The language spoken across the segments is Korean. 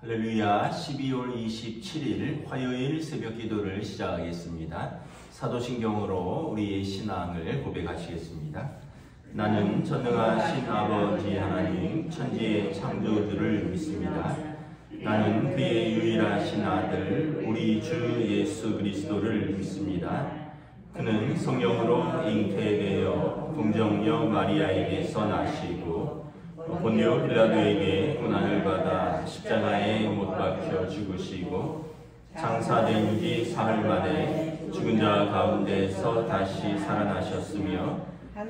할렐루야. 12월 27일 화요일 새벽 기도를 시작하겠습니다. 사도신경으로 우리의 신앙을 고백하시겠습니다. 나는 전능하신 아버지 하나님 천지의 창조주를 믿습니다. 나는 그의 유일하신 아들 우리 주 예수 그리스도를 믿습니다. 그는 성령으로 잉태되어 동정녀 마리아에게서 나시고 본요 빌라도에게 고난을 받아 십자가에 못 박혀 죽으시고 장사된 지 사흘 만에 죽은 자 가운데서 다시 살아나셨으며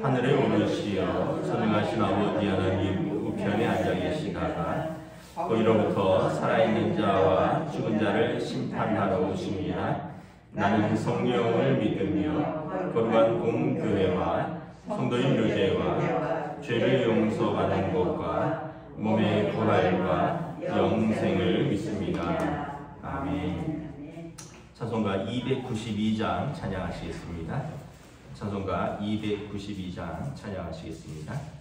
하늘에 오르시어 전능하신 아버지 하나님 우편에 앉아 계시다가 거기로부터 살아있는 자와 죽은 자를 심판하러 오십니다. 나는 성령을 믿으며 거룩한 공교회와 성도의 교제와 죄를 용서받는 것과 몸의 부활과 영생을 믿습니다. 아멘. 찬송가 292장 찬양하시겠습니다. 찬송가 292장 찬양하시겠습니다.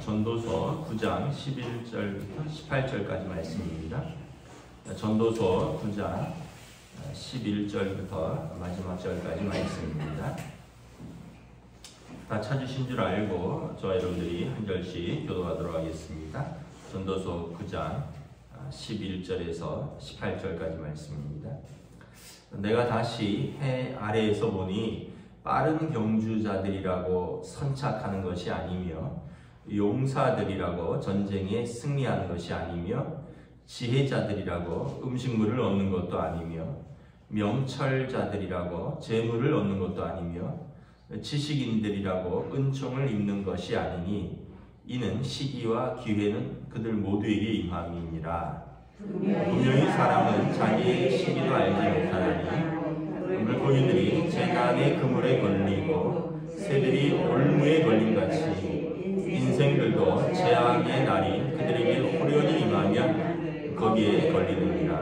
전도서 9장 11절부터 18절까지 말씀입니다. 전도서 9장 11절부터 마지막 절까지 말씀입니다. 다 찾으신 줄 알고 저와 여러분들이 한 절씩 교도하도록 하겠습니다. 전도서 9장 11절에서 18절까지 말씀입니다. 내가 다시 해 아래에서 보니 빠른 경주자들이라고 선착하는 것이 아니며 용사들이라고 전쟁에 승리하는 것이 아니며 지혜자들이라고 음식물을 얻는 것도 아니며 명철자들이라고 재물을 얻는 것도 아니며 지식인들이라고 은총을 입는 것이 아니니 이는 시기와 기회는 그들 모두에게 임함이니라. 분명히 사람은 자기의 시기도 알지 못하나니 물고기들이 재난의 그물에 걸리고 새들이 올무에 걸림같이 인생들도 재앙의 날이 그들에게 호련히 임하면 거기에 걸리느니라.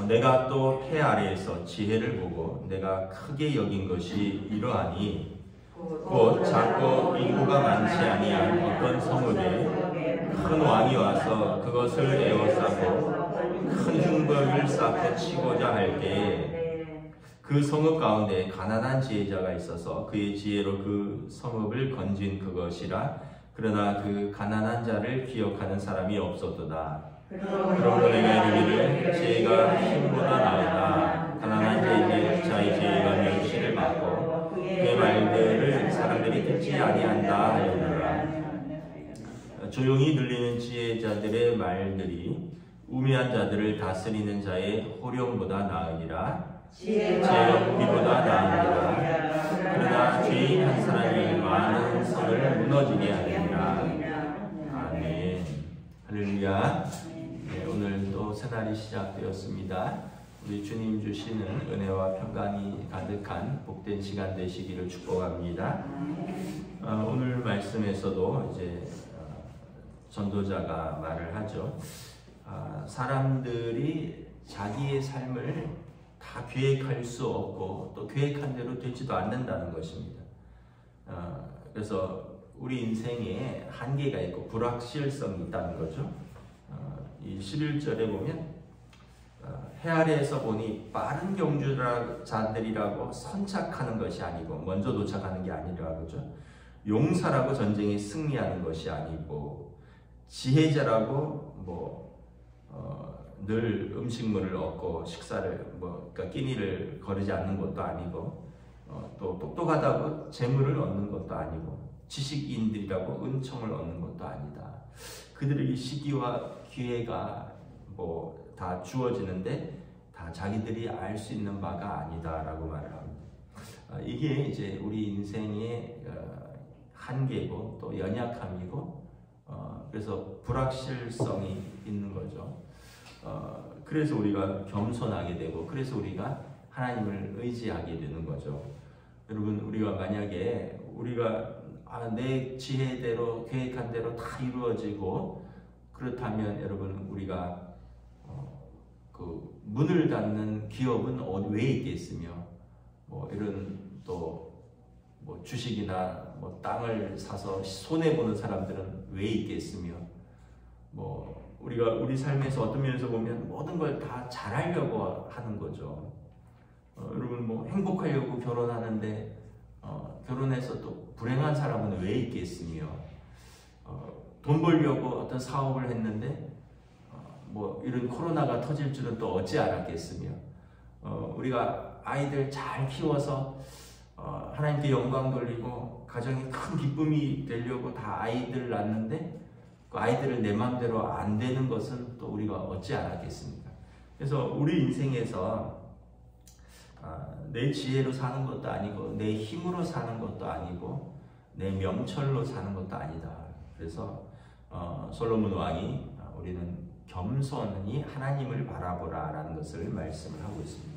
내가 또 해 아래에서 지혜를 보고 내가 크게 여긴 것이 이러하니 곧 작고 인구가 많지 아니한 어떤 성읍에 큰 왕이 와서 그것을 에워싸고 큰 흉벌을 쌓고 치고자 할 때에 그 성읍 가운데 가난한 지혜자가 있어서 그의 지혜로 그 성읍을 건진 그것이라. 그러나 그 가난한 자를 기억하는 사람이 없었도다. 그러므로 내가 이르기를 지혜가 힘보다 나으다. 가난한 자의 지혜가 멸시를 받고 그의 말들을 사람들이 듣지 아니한다 하였노라. 조용히 들리는 지혜자들의 말들이 우매한 자들을 다스리는 자의 호령보다 나으니라. 지혜가 무기보다 나으니라. 그러나 죄인 한 사람이 많은 성을 무너지게 하느니라. 아멘. 할렐루야. 네, 오늘 또 새날이 시작되었습니다. 우리 주님 주시는 은혜와 평강이 가득한 복된 시간 되시기를 축복합니다. 오늘 말씀에서도 이제 전도자가 말을 하죠. 사람들이 자기의 삶을 다 계획할 수 없고 또 계획한 대로 되지도 않는다는 것입니다. 그래서 우리 인생에 한계가 있고 불확실성이 있다는 거죠. 이 11절에 보면 해 아래에서 보니 빠른 경주자들이라고 선착하는 것이 아니고 먼저 도착하는 게 아니라 그죠. 용사라고 전쟁에 승리하는 것이 아니고 지혜자라고 늘 음식물을 얻고 식사를 그러니까 끼니를 거르지 않는 것도 아니고 또 똑똑하다고 재물을 얻는 것도 아니고 지식인들이라고 은총을 얻는 것도 아니다. 그들에게 시기와 기회가 다 주어지는데 다 자기들이 알 수 있는 바가 아니다라고 말을 합니다. 이게 이제 우리 인생의 한계고 또 연약함이고 그래서 불확실성이 있는 거죠. 그래서 우리가 겸손하게 되고 그래서 우리가 하나님을 의지하게 되는 거죠. 여러분 우리가 만약에 우리가 내 지혜대로 계획한 대로 다 이루어지고 그렇다면 여러분 우리가 그 문을 닫는 기업은 왜 있겠으며 이런 또 주식이나 땅을 사서 손해 보는 사람들은 왜 있겠으며 우리가 우리 삶에서 어떤 면에서 보면 모든 걸 다 잘하려고 하는 거죠. 여러분 행복하려고 결혼하는데 결혼해서 또 불행한 사람은 왜 있겠으며 돈 벌려고 어떤 사업을 했는데 이런 코로나가 터질 줄은 또 어찌 알았겠으며 우리가 아이들 잘 키워서 하나님께 영광 돌리고 가정에 큰 기쁨이 되려고 다 아이들 낳는데 그 아이들을 내 마음대로 안 되는 것은 또 우리가 어찌 알았겠습니까? 그래서 우리 인생에서 내 지혜로 사는 것도 아니고 내 힘으로 사는 것도 아니고 내 명철로 사는 것도 아니다. 그래서 솔로몬 왕이 우리는 겸손히 하나님을 바라보라 라는 것을 말씀을 하고 있습니다.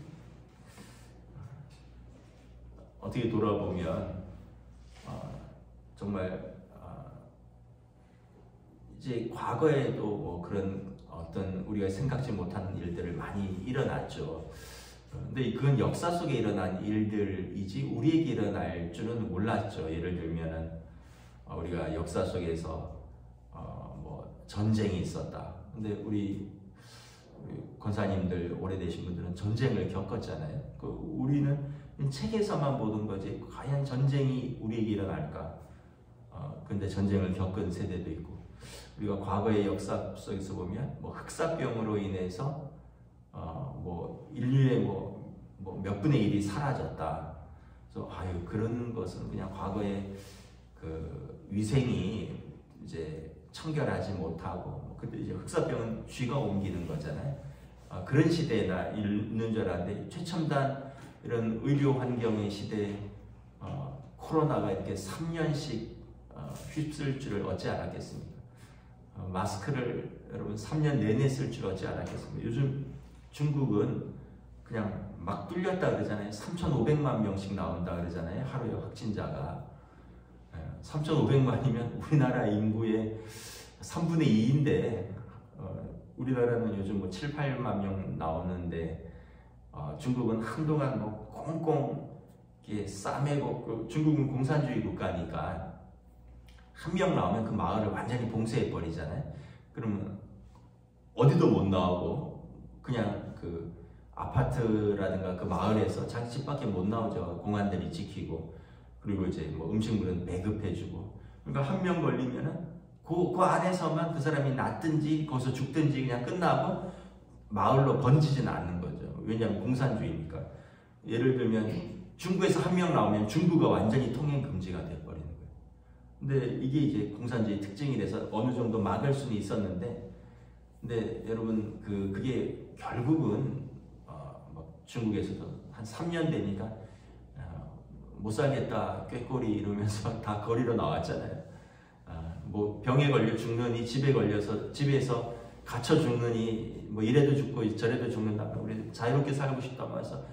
어떻게 돌아보면 정말 이제 과거에도 그런 어떤 우리가 생각지 못하는 일들을 많이 일어났죠. 근데 그건 역사 속에 일어난 일들이지 우리에게 일어날 줄은 몰랐죠. 예를 들면은 우리가 역사 속에서 전쟁이 있었다. 근데 우리 권사님들 오래되신 분들은 전쟁을 겪었잖아요. 우리는 책에서만 보던 거지 과연 전쟁이 우리에게 일어날까? 근데 전쟁을 겪은 세대도 있고, 우리가 과거의 역사 속에서 보면 뭐 흑사병으로 인해서 뭐 인류의 뭐 몇 분의 1이 사라졌다. 그래서 그런 것은 그냥 과거의 그 위생이 이제 청결하지 못하고, 그때 이제 흑사병은 쥐가 옮기는 거잖아요. 그런 시대에 있는 줄 알았는데, 최첨단 이런 의료 환경의 시대에 코로나가 이렇게 3년씩 휩쓸 줄을 어찌 알았겠습니까? 마스크를 여러분 3년 내내 쓸 줄 어찌 알았겠습니까? 요즘 중국은 그냥 막 뚫렸다 그러잖아요. 3,500만 명씩 나온다 그러잖아요. 하루에 확진자가 3,500만이면 우리나라 인구의 3분의 2인데, 우리나라는 요즘 뭐 7, 8만 명 나오는데, 중국은 한동안 뭐 꽁꽁 싸매고, 중국은 공산주의 국가니까 한 명 나오면 그 마을을 완전히 봉쇄해 버리잖아요. 그러면 어디도 못 나오고 그냥 그 아파트라든가 그 마을에서 자기 집 밖에 못 나오죠. 공안들이 지키고, 그리고 이제 뭐 음식물은 배급해주고. 그러니까 한 명 걸리면은 그 안에서만 그 사람이 낫든지 거기서 죽든지 그냥 끝나고 마을로 번지지는 않는 거죠. 왜냐하면 공산주의니까. 예를 들면 중국에서 한 명 나오면 중국가 완전히 통행 금지가 돼버리는 거예요. 근데 이게 이제 공산주의 특징이라서 어느 정도 막을 수는 있었는데, 근데 여러분 그게 결국은 중국에서도 한 3년 되니까 못 살겠다 꾀꼬리 이러면서 다 거리로 나왔잖아요. 뭐 병에 걸려 죽느니, 집에 걸려서 집에서 갇혀 죽느니, 뭐 이래도 죽고 저래도 죽는다. 우리 자유롭게 살고 싶다면서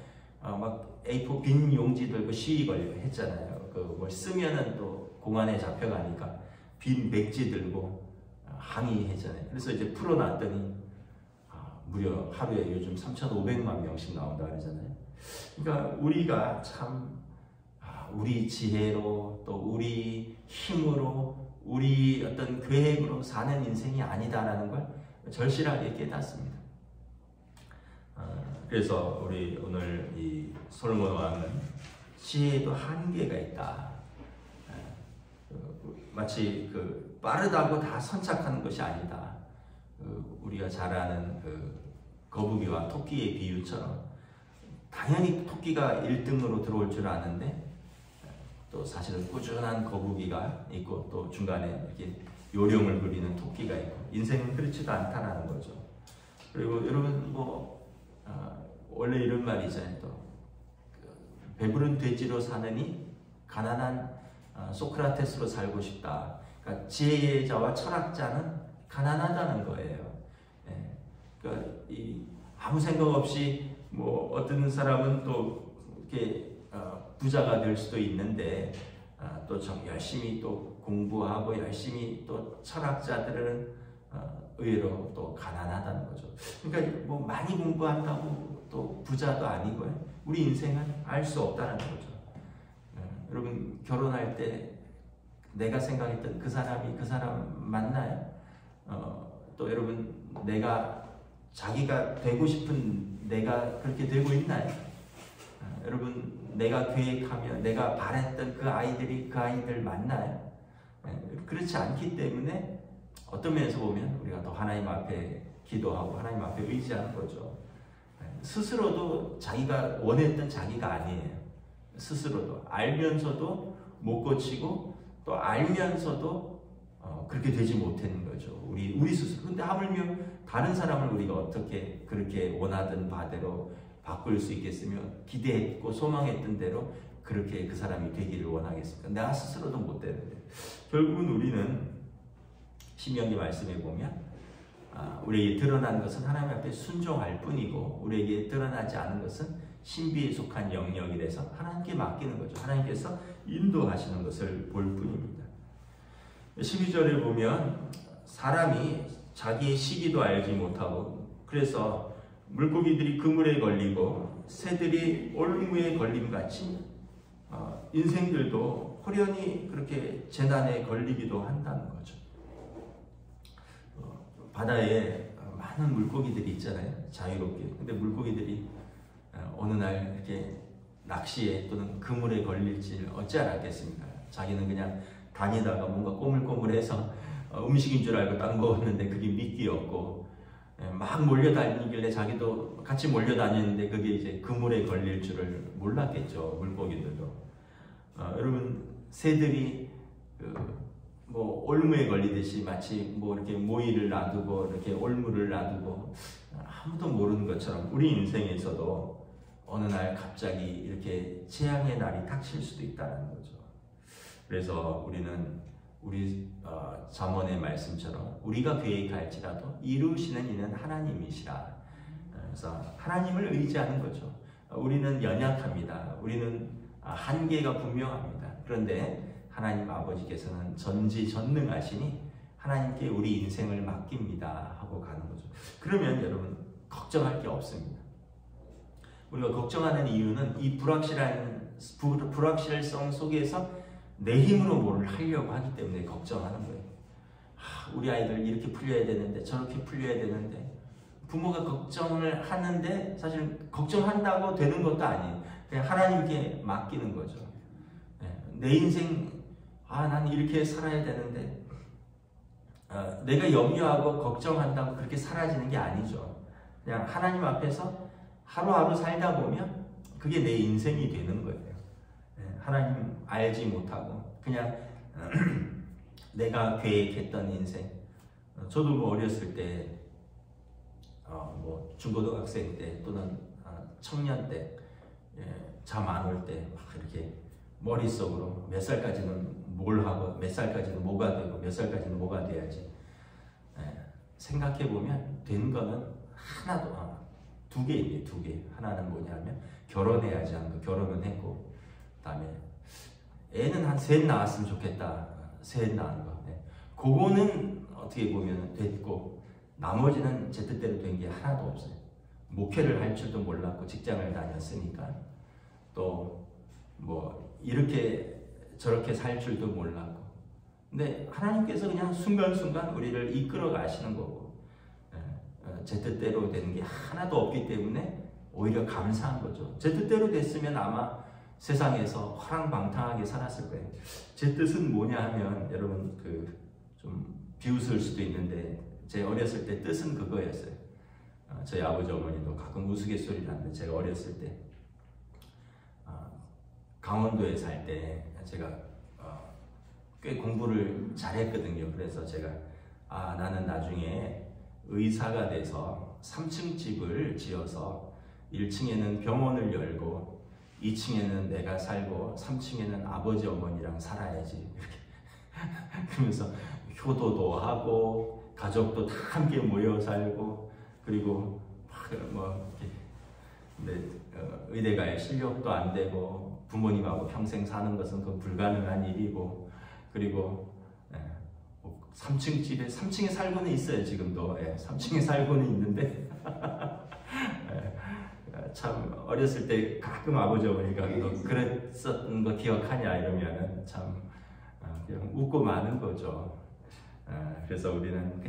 막 A4 빈 용지 들고 시위 걸려 했잖아요. 그 뭘 쓰면은 또 공안에 잡혀가니까 빈 백지 들고 항의했잖아요. 그래서 이제 풀어놨더니 무려 하루에 요즘 3,500만 명씩 나온다 그러잖아요. 그러니까 우리가 참 우리 지혜로, 또 우리 힘으로, 우리 어떤 계획으로 사는 인생이 아니다라는 걸 절실하게 깨닫습니다. 그래서 우리 오늘 이 솔로몬 왕은 지혜에도 한계가 있다. 마치 빠르다고 다 선착하는 것이 아니다. 우리가 잘 아는 거북이와 토끼의 비유처럼 당연히 토끼가 1등으로 들어올 줄 아는데, 또 사실은 꾸준한 거북이가 있고 또 중간에 이렇게 요령을 부리는 토끼가 있고, 인생은 그렇지도 않다라는 거죠. 그리고 여러분 원래 이런 말이 있잖아요. 또 배부른 돼지로 사느니 가난한 소크라테스로 살고 싶다. 그러니까 지혜의 자와 철학자는 가난하다는 거예요. 그러니까 아무 생각 없이 뭐 어떤 사람은 또 이렇게 부자가 될 수도 있는데, 또 열심히 또 공부하고 열심히 또 철학자들은 의외로 또 가난하다는 거죠. 그러니까 뭐 많이 공부한다고 또 부자도 아니고요. 우리 인생은 알 수 없다는 거죠. 여러분 결혼할 때 내가 생각했던 그 사람이 그 사람 맞나요? 또 여러분 자기가 되고 싶은 내가 그렇게 되고 있나요? 여러분 내가 계획하며 내가 바랬던 그 아이들 맞나요? 그렇지 않기 때문에 어떤 면에서 보면 우리가 더 하나님 앞에 기도하고 하나님 앞에 의지하는 거죠. 스스로도 자기가 원했던 자기가 아니에요. 스스로도 알면서도 못 고치고, 또 알면서도 그렇게 되지 못하는 거죠. 우리 스스로. 근데 하물며 다른 사람을 우리가 어떻게 그렇게 원하던 바대로 바꿀 수 있겠으며, 기대했고 소망했던 대로 그렇게 그 사람이 되기를 원하겠습니까? 나 스스로도 못 되는데. 결국은 우리는 신명기 말씀에 보면 우리에게 드러난 것은 하나님 앞에 순종할 뿐이고, 우리에게 드러나지 않은 것은 신비에 속한 영역이라서 하나님께 맡기는 거죠. 하나님께서 인도하시는 것을 볼 뿐입니다. 12절에 보면 사람이 자기의 시기도 알지 못하고, 그래서 물고기들이 그물에 걸리고 새들이 올무에 걸림같이 인생들도 호련히 그렇게 재난에 걸리기도 한다는 거죠. 바다에 많은 물고기들이 있잖아요. 자유롭게. 근데 물고기들이 어느 날 이렇게 낚시에 또는 그물에 걸릴지 어찌 알았겠습니까? 자기는 그냥 다니다가 뭔가 꼬물꼬물해서 음식인 줄 알고 딱 먹었는데 그게 미끼였고, 막 몰려다니길래 자기도 같이 몰려다니는데 그게 이제 그물에 걸릴 줄을 몰랐겠죠, 물고기들도. 여러분, 새들이 뭐 올무에 걸리듯이 마치 뭐 이렇게 모이를 놔두고 이렇게 올무를 놔두고 아무도 모르는 것처럼 우리 인생에서도 어느 날 갑자기 이렇게 재앙의 날이 닥칠 수도 있다는 거죠. 그래서 우리는 우리 잠언의 말씀처럼 우리가 계획할지라도 이루시는 이는 하나님이시라. 그래서 하나님을 의지하는 거죠. 우리는 연약합니다. 우리는 한계가 분명합니다. 그런데 하나님 아버지께서는 전지전능하시니 하나님께 우리 인생을 맡깁니다 하고 가는 거죠. 그러면 여러분 걱정할 게 없습니다. 우리가 걱정하는 이유는 이 불확실성 속에서 내 힘으로 뭘 하려고 하기 때문에 걱정하는 거예요. 우리 아이들 이렇게 풀려야 되는데 저렇게 풀려야 되는데, 부모가 걱정을 하는데 사실 걱정한다고 되는 것도 아니에요. 그냥 하나님께 맡기는 거죠. 내 인생 난 이렇게 살아야 되는데 내가 염려하고 걱정한다고 그렇게 사라지는 게 아니죠. 그냥 하나님 앞에서 하루하루 살다 보면 그게 내 인생이 되는 거예요. 하나님 알지 못하고 그냥 내가 계획했던 인생. 저도 뭐 어렸을 때 뭐 중고등학생 때 또는 청년 때 잠 안 올 때 막 이렇게 머릿속으로 몇 살까지는 뭘 하고 몇 살까지는 뭐가 되고 몇 살까지는 뭐가 돼야지, 생각해보면 된 거는 하나도, 두 개예요. 두 개. 하나는 뭐냐면 결혼해야지 하는 거, 결혼은 했고, 그 다음에 애는 한 셋 낳았으면 좋겠다, 셋 낳은 거. 그거는 어떻게 보면 됐고, 나머지는 제 뜻대로 된 게 하나도 없어요. 목회를 할 줄도 몰랐고 직장을 다녔으니까, 또 뭐 이렇게 저렇게 살 줄도 몰랐고, 근데 하나님께서 그냥 순간순간 우리를 이끌어 가시는 거고, 제 뜻대로 되는 게 하나도 없기 때문에 오히려 감사한 거죠. 제 뜻대로 됐으면 아마 세상에서 허랑방탕하게 살았을 거예요. 제 뜻은 뭐냐 하면, 여러분 좀 비웃을 수도 있는데 제 어렸을 때 뜻은 그거였어요. 저희 아버지 어머니도 가끔 우스갯소리를 하는데, 제가 어렸을 때 강원도에 살 때 제가 꽤 공부를 잘했거든요. 그래서 제가 나는 나중에 의사가 돼서 3층 집을 지어서 1층에는 병원을 열고 2층에는 내가 살고 3층에는 아버지 어머니랑 살아야지, 이렇게 그러면서 효도도 하고 가족도 다 함께 모여 살고, 그리고 뭐 근데 의대 갈 실력도 안 되고 부모님하고 평생 사는 것은 그 불가능한 일이고, 그리고 3층 집에 3층에 살고는 있어요. 지금도 3층에 살고는 있는데 참 어렸을 때 가끔 아버지 어머니가 너 그랬었던 거 기억하냐 이러면은 참 그냥 웃고 마는 거죠. 그래서 우리는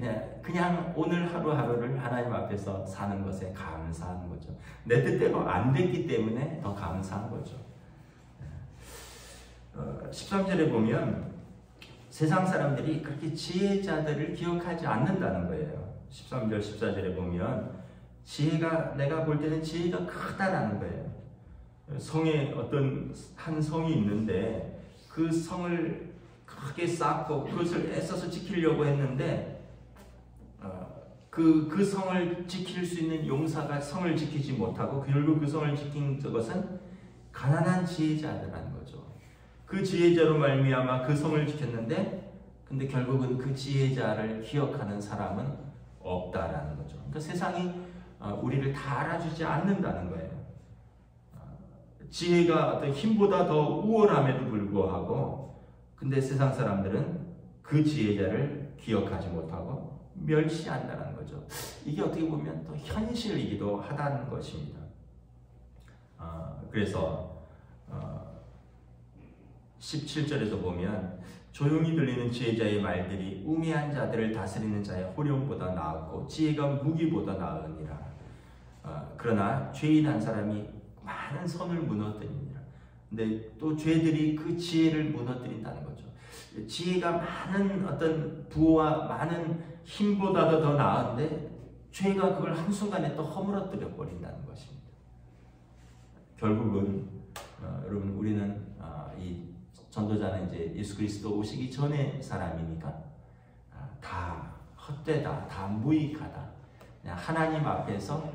그냥 오늘 하루하루를 하나님 앞에서 사는 것에 감사하는 거죠. 내 뜻대로 안 됐기 때문에 더 감사한 거죠. 13절에 보면 세상 사람들이 그렇게 지혜자들을 기억하지 않는다는 거예요. 13절 14절에 보면 지혜가, 내가 볼 때는 지혜가 크다라는 거예요. 성에 어떤 한 성이 있는데 그 성을 크게 쌓고 그것을 애써서 지키려고 했는데 그 성을 지킬 수 있는 용사가 성을 지키지 못하고 결국 그 성을 지킨 것은 가난한 지혜자들이라는 거죠. 그 지혜자로 말미암아 그 성을 지켰는데, 근데 결국은 그 지혜자를 기억하는 사람은 없다라는 거죠. 그러니까 세상이 우리를 다 알아주지 않는다는 거예요. 지혜가 어떤 힘보다 더 우월함에도 불구하고, 근데 세상 사람들은 그 지혜자를 기억하지 못하고 멸시한다는 거죠. 이게 어떻게 보면 또 현실이기도 하다는 것입니다. 그래서 17절에서 보면 조용히 들리는 지혜자의 말들이 우매한 자들을 다스리는 자의 호령보다 나았고 지혜가 무기보다 나으니라. 그러나 죄인 한 사람이 많은 선을 무너뜨리니라. 근데 또 죄들이 그 지혜를 무너뜨린다는 거죠. 지혜가 많은 어떤 부와 많은 힘보다도 더 나은데 죄가 그걸 한순간에 또 허물어뜨려 버린다는 것입니다. 결국은 여러분 우리는 이 전도자는 이제 예수 그리스도 오시기 전의 사람이니까 다 헛되다, 다 무익하다. 그냥 하나님 앞에서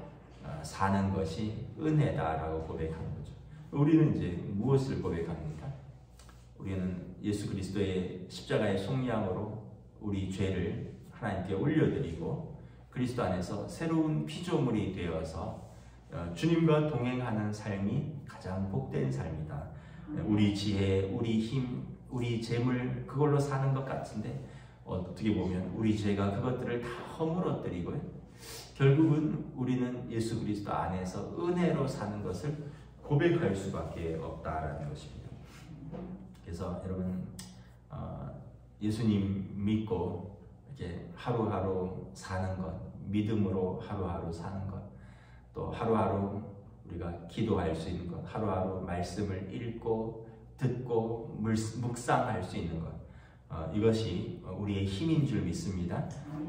사는 것이 은혜다라고 고백하는 거죠. 우리는 이제 무엇을 고백합니까? 우리는 예수 그리스도의 십자가의 속량으로 우리 죄를 하나님께 올려드리고 그리스도 안에서 새로운 피조물이 되어서 주님과 동행하는 삶이 가장 복된 삶이다. 우리 지혜, 우리 힘, 우리 재물 그걸로 사는 것 같은데 어떻게 보면 우리 죄가 그것들을 다 허물어뜨리고요. 결국은 우리는 예수 그리스도 안에서 은혜로 사는 것을 고백할 수밖에 없다라는 것입니다. 그래서 여러분 예수님 믿고 이렇게 하루하루 사는 것, 믿음으로 하루하루 사는 것, 또 하루하루 우리가 기도할 수 있는 것, 하루하루 말씀을 읽고 듣고 묵상할 수 있는 것, 이것이 우리의 힘인 줄 믿습니다.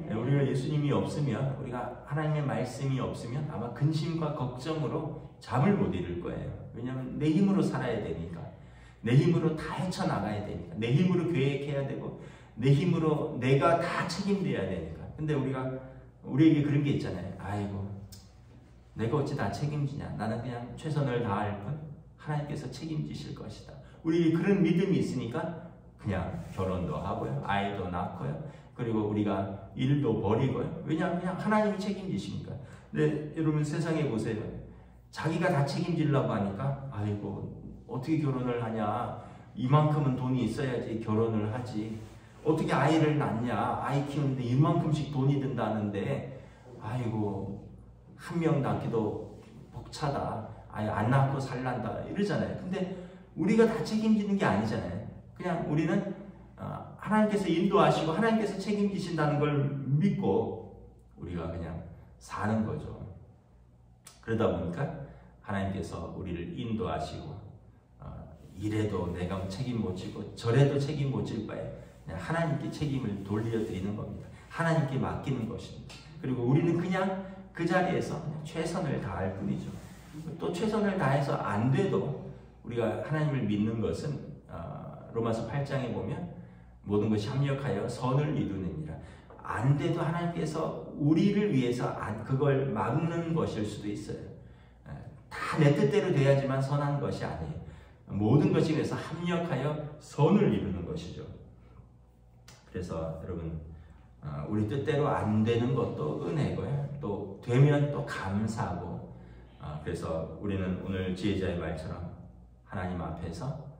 우리가 예수님이 없으면, 우리가 하나님의 말씀이 없으면 아마 근심과 걱정으로 잠을 못 이룰 거예요. 왜냐하면 내 힘으로 살아야 되니까, 내 힘으로 다 헤쳐나가야 되니까, 내 힘으로 계획해야 되고, 내 힘으로 내가 다 책임져야 되니까. 근데 우리에게 그런 게 있잖아요. 아이고, 내가 어찌 다 책임지냐. 나는 그냥 최선을 다할 뿐 하나님께서 책임지실 것이다. 우리 그런 믿음이 있으니까 그냥 결혼도 하고요, 아이도 낳고요, 그리고 우리가 일도 버리고요. 왜냐하면 그냥 하나님이 책임지시니까. 근데 여러분 세상에 보세요. 자기가 다 책임지려고 하니까 아이고 어떻게 결혼을 하냐. 이만큼은 돈이 있어야지 결혼을 하지. 어떻게 아이를 낳냐. 아이 키우는데 이만큼씩 돈이 든다는데 아이고 한 명 낳기도 벅차다. 아이 안 낳고 살란다 이러잖아요. 근데 우리가 다 책임지는 게 아니잖아요. 그냥 우리는 하나님께서 인도하시고 하나님께서 책임지신다는 걸 믿고 우리가 그냥 사는 거죠. 그러다 보니까 하나님께서 우리를 인도하시고 이래도 내가 책임 못 지고 저래도 책임 못 질 바에 그냥 하나님께 책임을 돌려드리는 겁니다. 하나님께 맡기는 것입니다. 그리고 우리는 그냥 그 자리에서 그냥 최선을 다할 뿐이죠. 또 최선을 다해서 안 돼도 우리가 하나님을 믿는 것은 로마서 8장에 보면 모든 것이 합력하여 선을 이루느니라. 안 돼도 하나님께서 우리를 위해서 그걸 막는 것일 수도 있어요. 다 내 뜻대로 돼야지만 선한 것이 아니에요. 모든 것이 그래서 합력하여 선을 이루는 것이죠. 그래서 여러분 우리 뜻대로 안 되는 것도 은혜고요. 또 되면 또 감사하고 그래서 우리는 오늘 지혜자의 말처럼 하나님 앞에서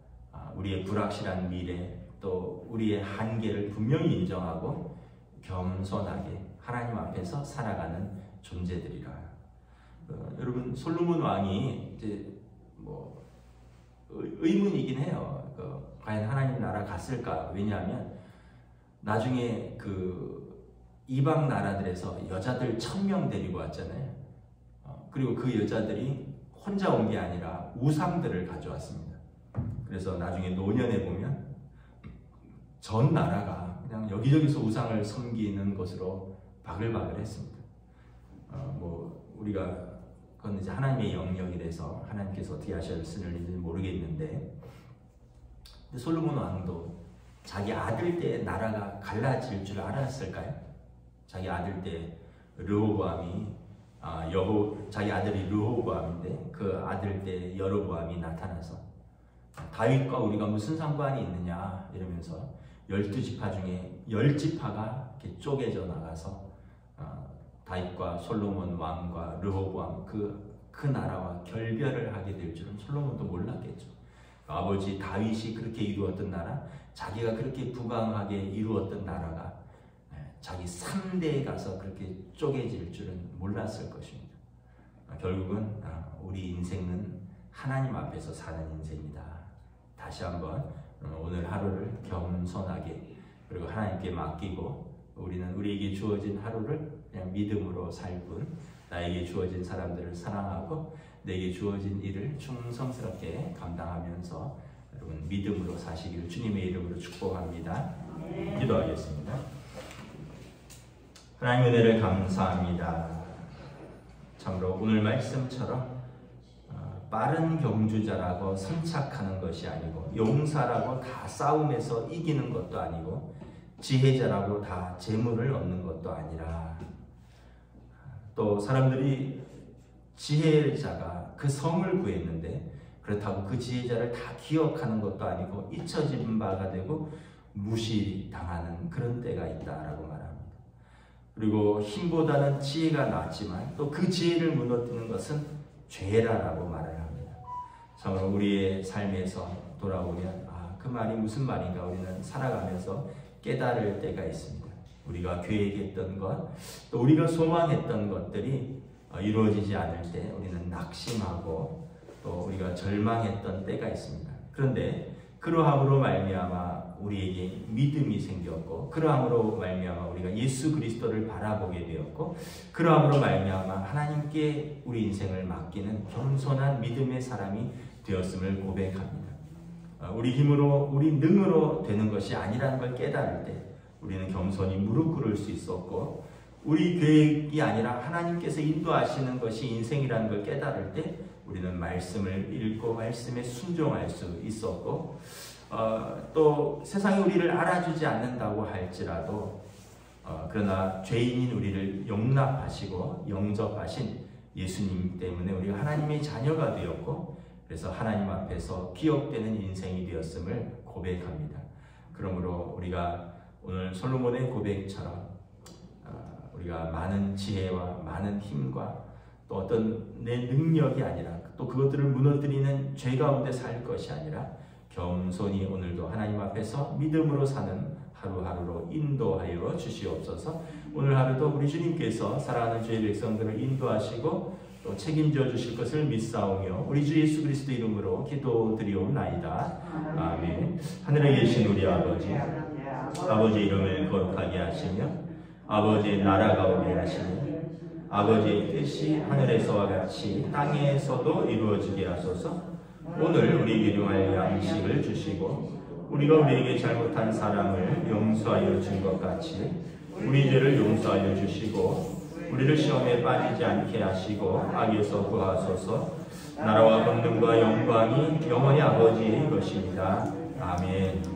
우리의 불확실한 미래 또 우리의 한계를 분명히 인정하고 겸손하게 하나님 앞에서 살아가는 존재들이라. 여러분 솔로몬 왕이 이제 뭐 의문이긴 해요. 과연 하나님 나라 갔을까? 왜냐하면 나중에 그 이방 나라들에서 여자들 1000명 데리고 왔잖아요. 그리고 그 여자들이 혼자 온 게 아니라 우상들을 가져왔습니다. 그래서 나중에 노년에 보면 전 나라가 그냥 여기저기서 우상을 섬기는 것으로 바글바글했습니다. 뭐 우리가 그건 이제 하나님의 영역이라서 하나님께서 어떻게 하셨을지 모르겠는데, 근데 솔로몬 왕도 자기 아들 때 나라가 갈라질 줄 알았을까요? 자기 아들 때 르호보암이 자기 아들이 르호보암인데 그 아들 때 여로보암이 나타나서 다윗과 우리가 무슨 상관이 있느냐 이러면서 12지파 중에 10지파가 이렇게 쪼개져 나가서 다윗과 솔로몬 왕과 르호보암 그 나라와 결별을 하게 될 줄은 솔로몬도 몰랐겠죠. 아버지 다윗이 그렇게 이루었던 나라, 자기가 그렇게 부강하게 이루었던 나라가 자기 3대에 가서 그렇게 쪼개질 줄은 몰랐을 것입니다. 결국은 우리 인생은 하나님 앞에서 사는 인생이다. 다시 한번 오늘 하루를 겸손하게 그리고 하나님께 맡기고 우리는 우리에게 주어진 하루를 그냥 믿음으로 살 뿐 나에게 주어진 사람들을 사랑하고 내게 주어진 일을 충성스럽게 감당하면서 여러분 믿음으로 사시기를 주님의 이름으로 축복합니다. 기도하겠습니다. 하나님 은혜를 감사합니다. 참으로 오늘 말씀처럼 빠른 경주자라고 선착하는 것이 아니고 용사라고 다 싸움에서 이기는 것도 아니고 지혜자라고 다 재물을 얻는 것도 아니라 또 사람들이 지혜자가 그 성을 구했는데 그렇다고 그 지혜자를 다 기억하는 것도 아니고 잊혀진 바가 되고 무시당하는 그런 때가 있다라고 말합니다. 그리고 힘보다는 지혜가 낫지만 또 그 지혜를 무너뜨리는 것은 죄라라고 말을 합니다. 참으로 우리의 삶에서 돌아오면 그 말이 무슨 말인가 우리는 살아가면서 깨달을 때가 있습니다. 우리가 계획했던 것, 또 우리가 소망했던 것들이 이루어지지 않을 때 우리는 낙심하고 또 우리가 절망했던 때가 있습니다. 그런데 그러함으로 말미암아 우리에게 믿음이 생겼고 그러함으로 말미암아 우리가 예수 그리스도를 바라보게 되었고 그러함으로 말미암아 하나님께 우리 인생을 맡기는 겸손한 믿음의 사람이 되었음을 고백합니다. 우리 힘으로 우리 능으로 되는 것이 아니라는 걸 깨달을 때 우리는 겸손히 무릎 꿇을 수 있었고 우리 계획이 아니라 하나님께서 인도하시는 것이 인생이라는 걸 깨달을 때 우리는 말씀을 읽고 말씀에 순종할 수 있었고 또 세상이 우리를 알아주지 않는다고 할지라도 그러나 죄인인 우리를 용납하시고 영접하신 예수님 때문에 우리가 하나님의 자녀가 되었고 그래서 하나님 앞에서 기억되는 인생이 되었음을 고백합니다. 그러므로 우리가 오늘 솔로몬의 고백처럼 우리가 많은 지혜와 많은 힘과 또 어떤 내 능력이 아니라 또 그것들을 무너뜨리는 죄 가운데 살 것이 아니라 겸손히 오늘도 하나님 앞에서 믿음으로 사는 하루하루로 인도하여 주시옵소서. 오늘 하루도 우리 주님께서 사랑하는 주의 백성들을 인도하시고 또 책임져 주실 것을 믿사오며 우리 주 예수 그리스도 이름으로 기도드리옵나이다. 아멘. 하늘에 계신 우리 아버지, 아버지 이름을 거룩하게 하시며 아버지의 나라가 오게 하시며 아버지의 뜻이 하늘에서와 같이 땅에서도 이루어지게 하소서. 오늘 우리 일용할 양식을 주시고 우리가 우리에게 잘못한 사람을 용서하여 준 것 같이 우리 죄를 용서하여 주시고 우리를 시험에 빠지지 않게 하시고 악에서 구하소서. 나라와 권능과 영광이 영원히 아버지의 것입니다. 아멘.